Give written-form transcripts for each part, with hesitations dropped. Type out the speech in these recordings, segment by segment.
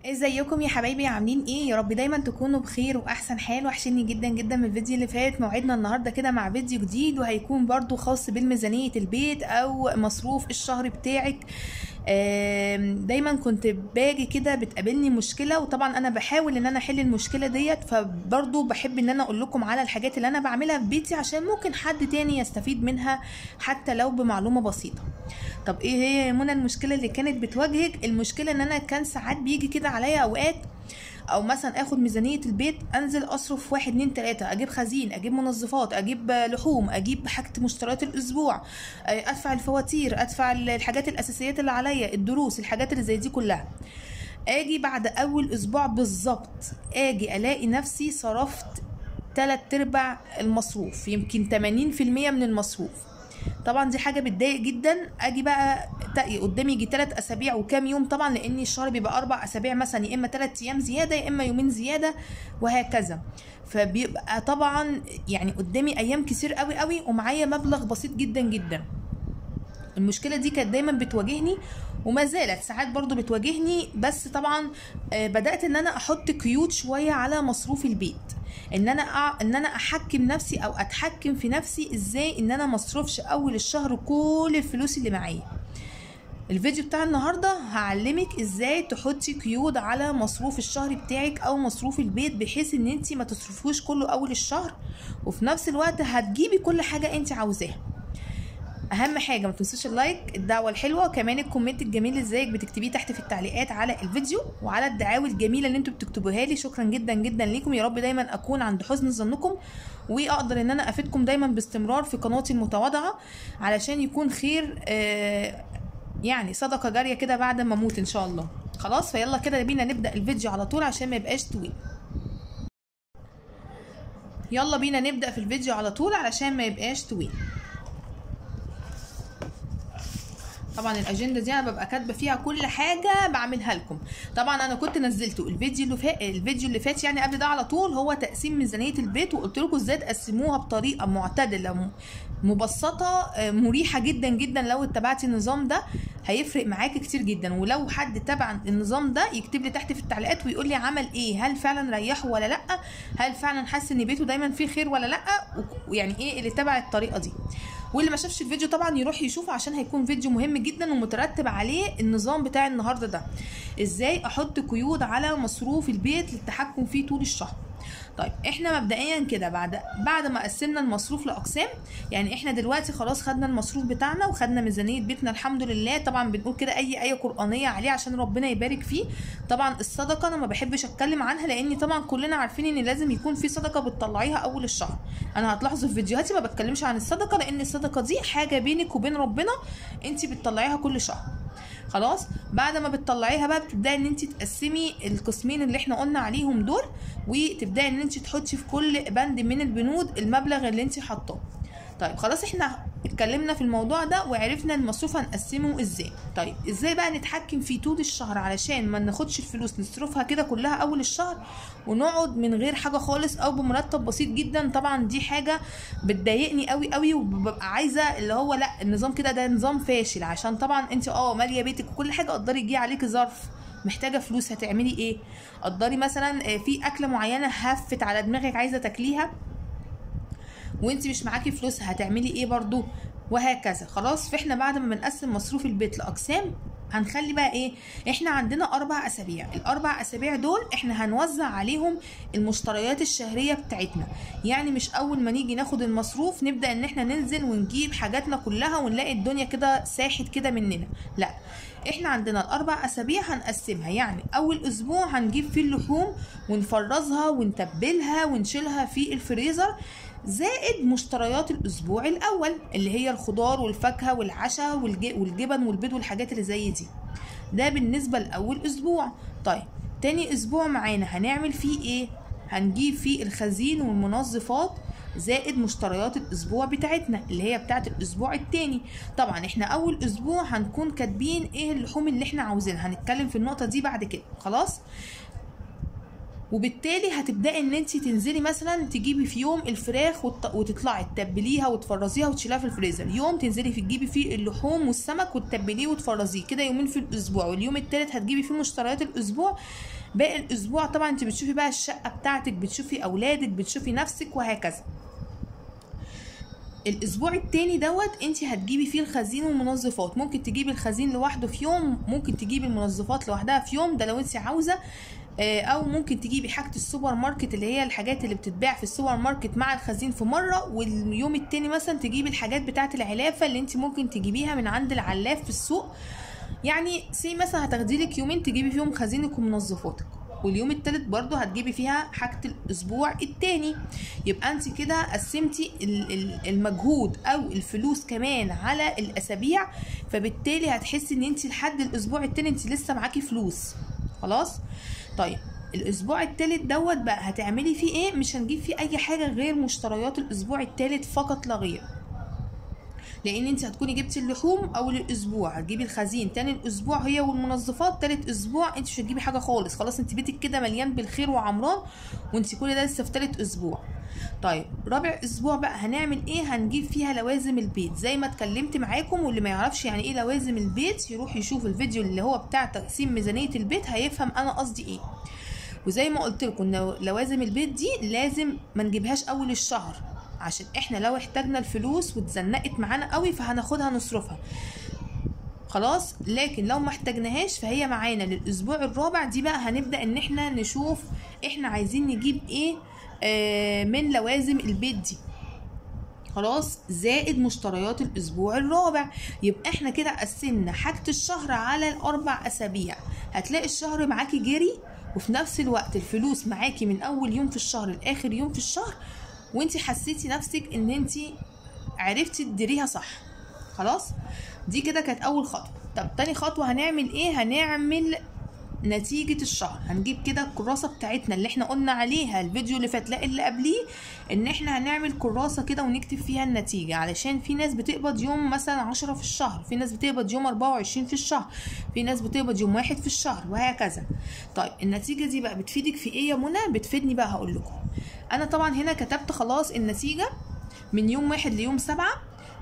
ازيكم يا حبايبي؟ عاملين ايه؟ يا رب دايما تكونوا بخير واحسن حال. وحشني جدا جدا من الفيديو اللي فات. موعدنا النهارده كده مع فيديو جديد، وهيكون برضو خاص بالميزانية البيت او مصروف الشهر بتاعك. دايما كنت باجي كده بتقابلني مشكلة، وطبعا انا بحاول ان انا احل المشكلة ديت، فبرضو بحب ان انا اقول لكم على الحاجات اللي انا بعملها في بيتي عشان ممكن حد تاني يستفيد منها حتى لو بمعلومة بسيطة. طب ايه هي يا منى المشكله اللي كانت بتواجهك؟ المشكله ان انا كان ساعات بيجي كده عليا اوقات، او مثلا اخد ميزانيه البيت انزل اصرف 1 2 3، اجيب خزين، اجيب منظفات، اجيب لحوم، اجيب حاجه مشتريات الاسبوع، ادفع الفواتير، ادفع الحاجات الاساسيات اللي عليا، الدروس، الحاجات اللي زي دي كلها. اجي بعد اول اسبوع بالظبط اجي الاقي نفسي صرفت 3/4 المصروف، يمكن 80% من المصروف. طبعا دي حاجه بتضايق جدا. اجي بقى قدامي يجي 3 اسابيع وكام يوم، طبعا لان الشهر بيبقى 4 اسابيع مثلا، يا اما 3 ايام زياده يا اما يومين زياده وهكذا. فبيبقى طبعا يعني قدامي ايام كتير قوي قوي ومعايا مبلغ بسيط جدا جدا. المشكله دي كانت دايما بتواجهني وما زالت ساعات برضو بتواجهني، بس طبعا بدات ان انا احط قيود شويه على مصروف البيت، ان انا احكم نفسي او اتحكم في نفسي ازاي ان انا مصرفش اول الشهر كل الفلوس اللي معايا. الفيديو بتاع النهارده هعلمك ازاي تحطي قيود على مصروف الشهر بتاعك او مصروف البيت، بحيث ان انت ما تصرفوش كله اول الشهر، وفي نفس الوقت هتجيبي كل حاجه انت عاوزاها. اهم حاجه ما تنسوش اللايك، الدعوه الحلوه، وكمان الكومنت الجميل ازيك بتكتبيه تحت في التعليقات على الفيديو، وعلى الدعاوي الجميله اللي انتوا بتكتبوها لي. شكرا جدا جدا ليكم. يا رب دايما اكون عند حسن ظنكم، واقدر ان انا افيدكم دايما باستمرار في قناتي المتواضعه، علشان يكون خير يعني صدقه جاريه كده بعد ما اموت ان شاء الله. خلاص، فيلا كده بينا نبدا الفيديو على طول عشان ما يبقاش طويل. يلا بينا نبدا في الفيديو على طول علشان ما يبقاش طويل. طبعا الاجنده دي انا ببقى كاتبه فيها كل حاجه بعملها لكم. طبعا انا كنت نزلته الفيديو اللي فات يعني قبل ده على طول، هو تقسيم ميزانيه البيت، وقلت لكم ازاي تقسموها بطريقه معتدله مبسطه مريحه جدا جدا. لو اتبعتي النظام ده هيفرق معاكي كتير جدا. ولو حد تبع النظام ده يكتب لي تحت في التعليقات ويقول لي عمل ايه، هل فعلا ريحه ولا لا، هل فعلا حاسس ان بيته دايما فيه خير ولا لا، ويعني ايه اللي تبع الطريقه دي. واللي ما شافش الفيديو طبعا يروح يشوفه عشان هيكون فيديو مهم جدا ومترتب عليه النظام بتاع النهارده ده، ازاي احط قيود على مصروف البيت للتحكم فيه طول الشهر. طيب احنا مبدئيا كده بعد ما قسمنا المصروف لاقسام، يعني احنا دلوقتي خلاص خدنا المصروف بتاعنا وخدنا ميزانيه بيتنا الحمد لله. طبعا بنقول كده اي ايه قرانيه عليه عشان ربنا يبارك فيه. طبعا الصدقه انا ما بحبش اتكلم عنها، لان طبعا كلنا عارفين ان لازم يكون في صدقه بتطلعيها اول الشهر. انا هتلاحظوا في فيديوهاتي ما بتكلمش عن الصدقه، لان الصدقه دي حاجه بينك وبين ربنا، انت بتطلعيها كل شهر. خلاص، بعد ما بتطلعيها بقى بتبداي ان انت تقسمي القسمين اللي احنا قلنا عليهم دول، وتبداي ان انت تحطي في كل بند من البنود المبلغ اللي انت حاطاه. طيب خلاص، احنا اتكلمنا في الموضوع ده وعرفنا المصروف هنقسمه ازاي. طيب ازاي بقى نتحكم في طول الشهر علشان ما ناخدش الفلوس نصرفها كده كلها اول الشهر ونقعد من غير حاجه خالص او بمرتب بسيط جدا؟ طبعا دي حاجه بتضايقني قوي قوي، وببقى عايزه اللي هو لا، النظام كده ده نظام فاشل. عشان طبعا انت ماليه بيتك وكل حاجه، قدري يجي عليك ظرف محتاجه فلوس، هتعملي ايه؟ قدري مثلا في اكله معينه هفت على دماغك عايزه تاكليها وانت مش معاكي فلوس، هتعملي ايه برضو؟ وهكذا. خلاص، فاحنا بعد ما بنقسم مصروف البيت لاقسام هنخلي بقى ايه؟ احنا عندنا 4 اسابيع، ال4 اسابيع دول احنا هنوزع عليهم المشتريات الشهريه بتاعتنا. يعني مش اول ما نيجي ناخد المصروف نبدا ان احنا ننزل ونجيب حاجاتنا كلها ونلاقي الدنيا كده ساحت كده مننا، لا. احنا عندنا ال4 اسابيع هنقسمها. يعني اول اسبوع هنجيب فيه اللحوم ونفرزها ونتبلها ونشيلها في الفريزر، زائد مشتريات الاسبوع الاول اللي هي الخضار والفاكهه والعشاء والجبن والبيض والحاجات اللي زي دي. ده بالنسبه لاول اسبوع. طيب تاني اسبوع معانا هنعمل فيه ايه؟ هنجيب فيه الخزين والمنظفات زائد مشتريات الاسبوع بتاعتنا اللي هي بتاعت الاسبوع التاني. طبعا احنا اول اسبوع هنكون كاتبين ايه اللحوم اللي احنا عاوزينها، هنتكلم في النقطه دي بعد كده. خلاص، وبالتالي هتبداي ان انت تنزلي مثلا تجيبي في يوم الفراخ وتطلعي تتبليها وتفرزيها وتشيلها في الفريزر، يوم تنزلي تجيبي فيه اللحوم والسمك وتتبليه وتفرزيه، كده يومين في الاسبوع، واليوم الثالث هتجيبي فيه مشتريات الاسبوع. باقي الاسبوع طبعا انت بتشوفي بقى الشقه بتاعتك، بتشوفي اولادك، بتشوفي نفسك، وهكذا. الاسبوع التاني دوت انت هتجيبي فيه الخزين والمنظفات، ممكن تجيبي الخزين لوحده في يوم، ممكن تجيبي المنظفات لوحدها في يوم، ده لو انت عاوزه، او ممكن تجيبي حاجه السوبر ماركت اللي هي الحاجات اللي بتتباع في السوبر ماركت مع الخزين في مره، واليوم التاني مثلا تجيبي الحاجات بتاعه العلافه اللي انت ممكن تجيبيها من عند العلاف في السوق. يعني مثلا هتاخدي لك يومين تجيبي فيهم خزينك ومنظفاتك، واليوم التالت برضو هتجيبي فيها حاجة الاسبوع التاني. يبقى انت كده قسمتي المجهود او الفلوس كمان على الاسابيع، فبالتالي هتحسي ان انت لحد الاسبوع التاني انت لسه معاكي فلوس. خلاص. طيب الاسبوع التالت دوت بقى هتعملي فيه ايه؟ مش هنجيب فيه اي حاجة غير مشتريات الاسبوع التالت فقط لا غير، لان انت هتكوني جبتي اللحوم اول الاسبوع، هتجيبي الخزين تاني الاسبوع هي والمنظفات تالت اسبوع، انت مش هتجيبي حاجه خالص، خلاص انت بيتك كده مليان بالخير وعمران، وانت كل ده لسه في تالت اسبوع. طيب رابع اسبوع بقى هنعمل ايه؟ هنجيب فيها لوازم البيت زي ما اتكلمت معاكم، واللي ما يعرفش يعني ايه لوازم البيت يروح يشوف الفيديو اللي هو بتاع تقسيم ميزانيه البيت هيفهم انا قصدي ايه. وزي ما قلت لكم لوازم البيت دي لازم ما نجيبهاش اول الشهر، عشان احنا لو احتاجنا الفلوس واتزنقت معانا قوي فهناخدها نصرفها خلاص، لكن لو ما احتاجناهاش فهي معانا للاسبوع الرابع. دي بقى هنبدا ان احنا نشوف احنا عايزين نجيب ايه من لوازم البيت دي. خلاص، زائد مشتريات الاسبوع الرابع. يبقى احنا كده قسمنا حاجه الشهر على الاربع اسابيع. هتلاقي الشهر معاكي جري، وفي نفس الوقت الفلوس معاكي من اول يوم في الشهر لاخر يوم في الشهر، وانتي حسيتي نفسك ان انتي عرفتي تديريها صح. خلاص، دي كده كانت اول خطوه. طب تاني خطوه هنعمل ايه؟ هنعمل نتيجة الشهر. هنجيب كده الكراسة بتاعتنا اللي احنا قلنا عليها الفيديو اللي فات لا اللي قبليه، ان احنا هنعمل كراسة كده ونكتب فيها النتيجة، علشان في ناس بتقبض يوم مثلا 10 في الشهر، في ناس بتقبض يوم 24 في الشهر، في ناس بتقبض يوم 1 في الشهر، وهكذا. طيب النتيجة دي بقى بتفيدك في ايه يا منى؟ بتفيدني بقى، هقول لكم. انا طبعا هنا كتبت خلاص النتيجة من يوم 1 ليوم 7.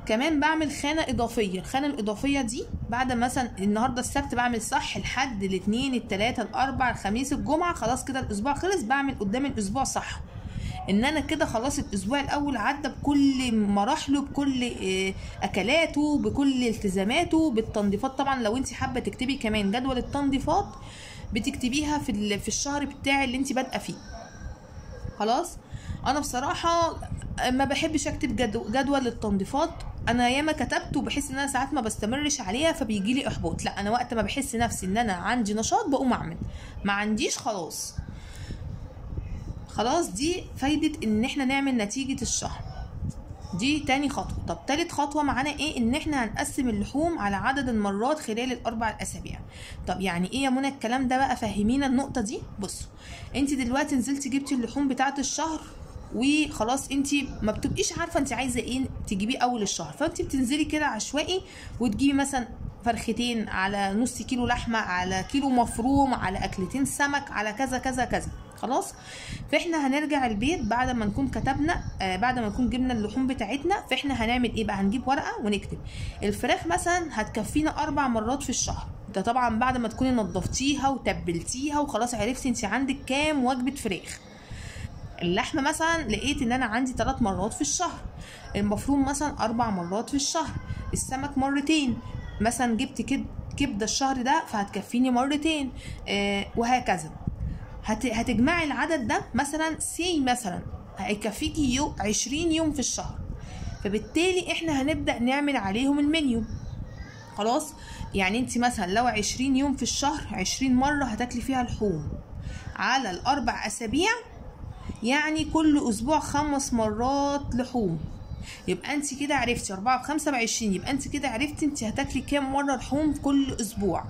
كمان بعمل خانة إضافية. الخانة الإضافية دي بعد مثلا النهاردة السبت بعمل صح، الحد الاثنين الثلاثة الأربع الخميس الجمعة، خلاص كده الأسبوع خلص، بعمل قدام الأسبوع صح، إن أنا كده خلاص الأسبوع الأول عدى بكل مراحله، بكل أكلاته، بكل التزاماته، بالتنظيفات. طبعا لو أنت حابة تكتبي كمان جدول التنظيفات بتكتبيها في الشهر بتاعي اللي أنت بادئة فيه. خلاص، أنا بصراحة ما بحبش أكتب جدول للتنظيفات. انا ياما كتبت وبحس ان انا ساعات ما بستمرش عليها فبيجي لي احباط. لا، انا وقت ما بحس نفسي ان انا عندي نشاط بقوم اعمل، ما عنديش خلاص. دي فايدة ان احنا نعمل نتيجة الشهر. دي تاني خطوة. طب تالت خطوة معانا ايه؟ ان احنا هنقسم اللحوم على عدد المرات خلال الاربع اسابيع. طب يعني ايه يا منى الكلام ده بقى؟ فهمينا النقطة دي. بصوا، انت دلوقتي نزلتي جبتي اللحوم بتاعة الشهر وخلاص، انت ما بتبقيش عارفه انت عايزه ايه تجيبيه اول الشهر، فانت بتنزلي كده عشوائي وتجيبي مثلا فرختين، على نص كيلو لحمه، على كيلو مفروم، على اكلتين سمك، على كذا كذا كذا. خلاص، فاحنا هنرجع البيت بعد ما نكون كتبنا، بعد ما نكون جبنا اللحوم بتاعتنا، فاحنا هنعمل ايه بقى؟ هنجيب ورقه ونكتب الفراخ مثلا هتكفينا 4 مرات في الشهر. ده طبعا بعد ما تكوني نضفتيها وتبلتيها وخلاص عرفتي انت عندك كام وجبه فراخ. اللحمه مثلا لقيت ان انا عندي 3 مرات في الشهر، المفروم مثلا 4 مرات في الشهر، السمك مرتين، مثلا جبت كبده الشهر ده فهتكفيني مرتين، وهكذا. هتجمعي العدد ده مثلا مثلا هيكفيكي 20 يوم في الشهر، فبالتالي احنا هنبدا نعمل عليهم المنيو. خلاص، يعني انت مثلا لو 20 يوم في الشهر 20 مره هتاكلي فيها لحوم على الاربع اسابيع، يعني كل اسبوع 5 مرات لحوم. يبقى انت كده عرفتي 4 في 5 ب20، يبقى انت كده عرفتي انت هتاكلي كام مره لحوم كل اسبوع،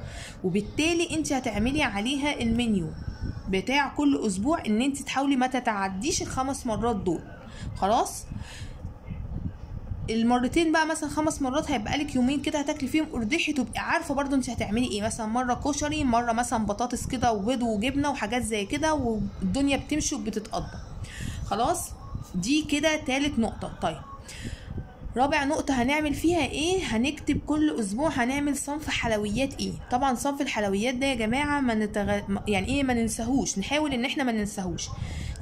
وبالتالي انت هتعملي عليها المنيو بتاع كل اسبوع ان انت تحاولي ما تتعديش ال5 مرات دول. خلاص، المرتين بقى مثلا 5 مرات هيبقى لك يومين كده هتاكلي فيهم قرداحي، تبقي عارفه برضو انت هتعملي ايه. مثلا مره كشري، مره مثلا بطاطس كده وبيض وجبنه وحاجات زي كده، والدنيا بتمشي وبتتقضى. خلاص دي كده تالت نقطه. طيب رابع نقطة هنعمل فيها ايه؟ هنكتب كل اسبوع هنعمل صنف حلويات ايه. طبعا صنف الحلويات ده يا جماعة يعني ايه، ما ننساهوش، نحاول ان احنا ما ننساهوش.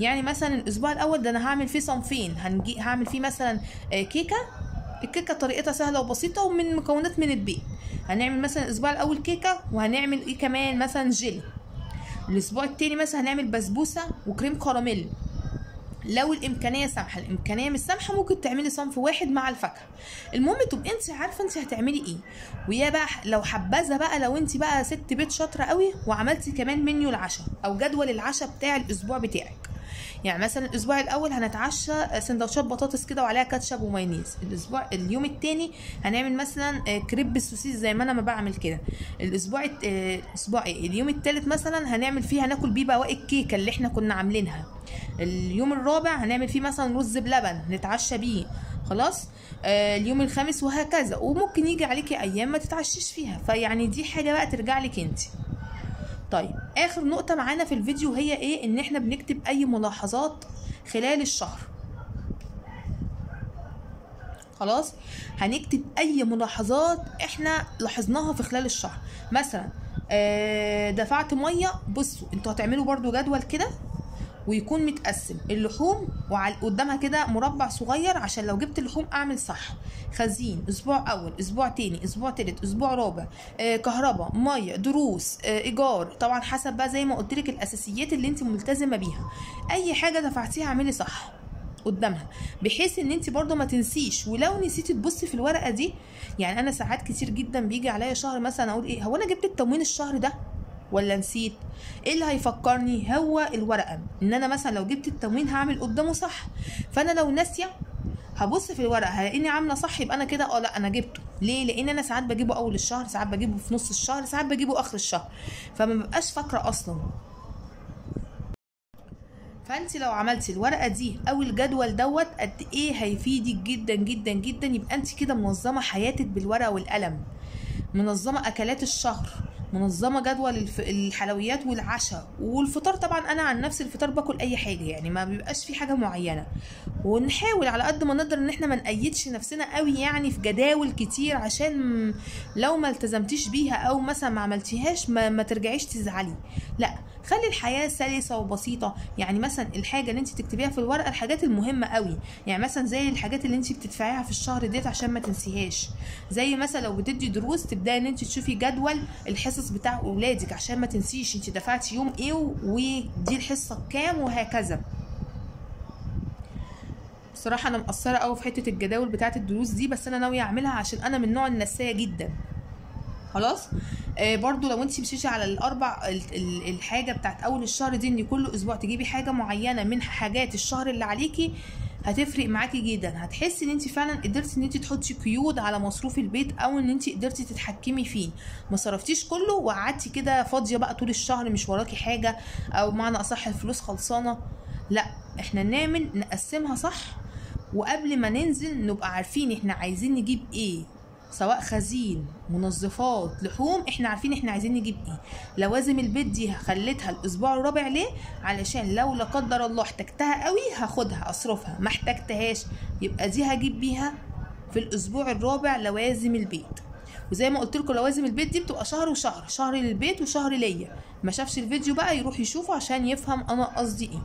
يعني مثلا الاسبوع الاول ده انا هعمل فيه صنفين، هعمل فيه مثلا كيكة. الكيكة طريقتها سهلة وبسيطة ومن مكونات من البيت. هنعمل مثلا الاسبوع الاول كيكة، وهنعمل ايه كمان مثلا جيلي. الاسبوع التاني مثلا هنعمل بسبوسة وكريم كراميل. لو الامكانيه سامحه، الامكانيه مش سامحه ممكن تعملي صنف واحد مع الفاكهه. المهم تبقي انت عارفه انت هتعملي ايه. ويا بقى لو حبذا بقى لو انت بقى ست بيت شاطره قوي وعملتي كمان منيو العشاء او جدول العشاء بتاع الاسبوع بتاعك. يعني مثلا الاسبوع الاول هنتعشى سندوتشات بطاطس كده وعليها كاتشب ومايونيز. اليوم الثاني هنعمل مثلا كريب بالسوسيس زي ما انا ما بعمل كده. اليوم الثالث مثلا هنعمل فيه هناكل بيه بواقي الكيكه اللي احنا كنا عاملينها. اليوم الرابع هنعمل فيه مثلا رز بلبن نتعشى بيه. خلاص اليوم الخامس وهكذا. وممكن يجي عليكي ايام ما تتعشيش فيها، فيعني دي حاجه بقى ترجع لك انت. طيب اخر نقطة معانا في الفيديو هي ايه؟ ان احنا بنكتب اي ملاحظات خلال الشهر. خلاص هنكتب اي ملاحظات احنا لاحظناها في خلال الشهر. مثلا دفعت مية. بصوا انتوا هتعملوا برضو جدول كده ويكون متقسم اللحوم قدامها كده مربع صغير عشان لو جبت اللحوم اعمل صح. خزين اسبوع اول، اسبوع تاني، اسبوع تالت، اسبوع رابع، كهرباء، ميه، دروس، ايجار. طبعا حسب بقى زي ما قلت لك الاساسيات اللي انت ملتزمه بيها. اي حاجه دفعتيها اعملي صح قدامها، بحيث ان انت برضو ما تنسيش. ولو نسيتي تبصي في الورقه دي، يعني انا ساعات كتير جدا بيجي عليا شهر مثلا اقول ايه، هو انا جبت التموين الشهر ده ولا نسيت؟ ايه اللي هيفكرني؟ هو الورقه. ان انا مثلا لو جبت التموين هعمل قدامه صح. فانا لو ناسيه هبص في الورقه هلاقيني عامله صح، يبقى انا كده لا انا جبته. ليه؟ لان انا ساعات بجيبه اول الشهر، ساعات بجيبه في نص الشهر، ساعات بجيبه اخر الشهر، فما ببقاش فاكره اصلا. فانت لو عملتي الورقه دي او الجدول دوت قد ايه هيفيدك جدا جدا جدا. يبقى انت كده منظمه حياتك بالورقه والقلم، منظمه اكلات الشهر، منظمه جدول الحلويات والعشاء والفطار. طبعا انا عن نفسي الفطار باكل اي حاجه، يعني ما بيبقاش في حاجه معينه. ونحاول على قد ما نقدر ان احنا ما نقيدش نفسنا قوي يعني في جداول كتير، عشان لو ما التزمتيش بيها او مثلا ما عملتيهاش ما ترجعيش تزعلي. لا، خلي الحياه سلسه وبسيطه. يعني مثلا الحاجه اللي انت تكتبيها في الورقه الحاجات المهمه قوي، يعني مثلا زي الحاجات اللي انت بتدفعيها في الشهر ديت عشان ما تنسيهاش. زي مثلا لو بتدي دروس تبداي ان انت تشوفي جدول الحصص بتاع اولادك عشان ما تنسيش انت دفعتي يوم ايه ودي الحصه بكام وهكذا. بصراحه انا مقصره قوي في حته الجداول بتاعه الدروس دي، بس انا ناويه اعملها عشان انا من نوع النسايه جدا. خلاص برضو لو انت مشيتي على الحاجه بتاعت اول الشهر دي، ان كل اسبوع تجيبي حاجه معينه من حاجات الشهر اللي عليكي، هتفرق معاكي جدا. هتحسي ان انت فعلا قدرتي ان انت تحطي قيود على مصروف البيت، او ان انت قدرتي تتحكمي فيه، ما صرفتيش كله وقعدتي كده فاضيه بقى طول الشهر مش وراكي حاجه، او معنى اصح الفلوس خلصانه. لا، احنا نقسمها صح، وقبل ما ننزل نبقى عارفين احنا عايزين نجيب ايه، سواء خزين، منظفات، لحوم. احنا عارفين احنا عايزين نجيب ايه. لوازم البيت دي خليتها الاسبوع الرابع ليه؟ علشان لو لا قدر الله احتجتها قوي هاخدها اصرفها، ما احتجتهاش يبقى دي هجيب بيها في الاسبوع الرابع لوازم البيت. وزي ما قلت لكم لوازم البيت دي بتبقى شهر وشهر، شهر للبيت وشهر ليا. ما شافش الفيديو بقى يروح يشوفه عشان يفهم انا قصدي ايه.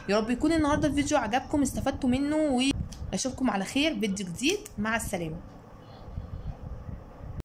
يا رب يكون النهارده الفيديو عجبكم، استفدتوا منه، واشوفكم على خير فيديو جديد. مع السلامه.